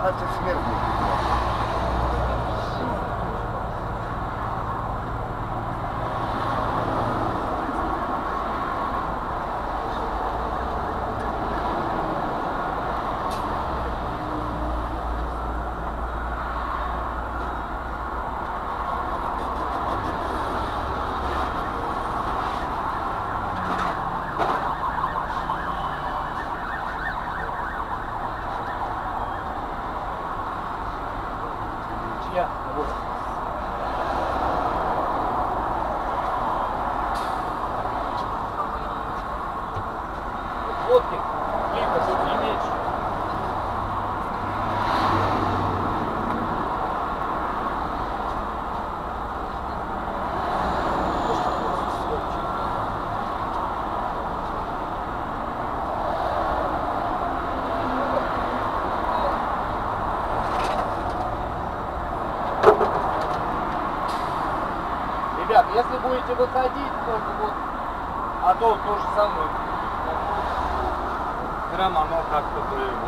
это смертный. Плотник, либо не меньше. Ребят, если будете выходить, только вот, а то же самое. Прямо оно как-то бы